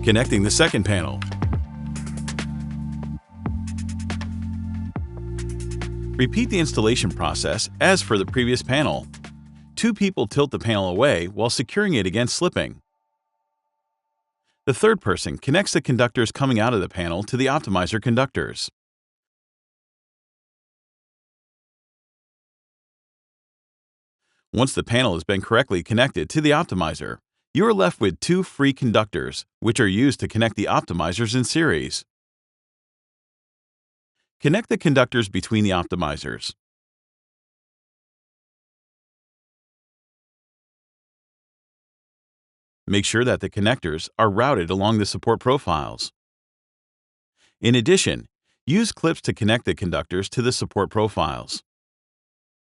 Connecting the second panel. Repeat the installation process as for the previous panel. 2 people tilt the panel away while securing it against slipping. The third person connects the conductors coming out of the panel to the optimizer conductors. Once the panel has been correctly connected to the optimizer, you are left with 2 free conductors, which are used to connect the optimizers in series. Connect the conductors between the optimizers. Make sure that the connectors are routed along the support profiles. In addition, use clips to connect the conductors to the support profiles.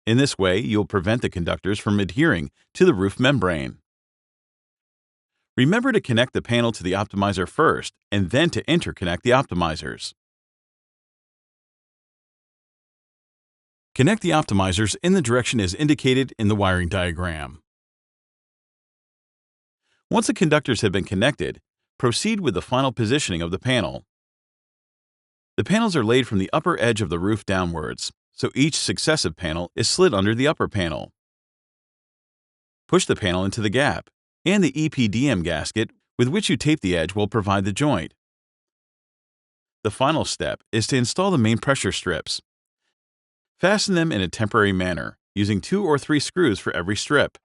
In this way, you'll prevent the conductors from adhering to the roof membrane. Remember to connect the panel to the optimizer first and then to interconnect the optimizers. Connect the optimizers in the direction as indicated in the wiring diagram. Once the conductors have been connected, proceed with the final positioning of the panel. The panels are laid from the upper edge of the roof downwards, so each successive panel is slid under the upper panel. Push the panel into the gap, and the EPDM gasket with which you tape the edge will provide the joint. The final step is to install the main pressure strips. Fasten them in a temporary manner, using 2 or 3 screws for every strip.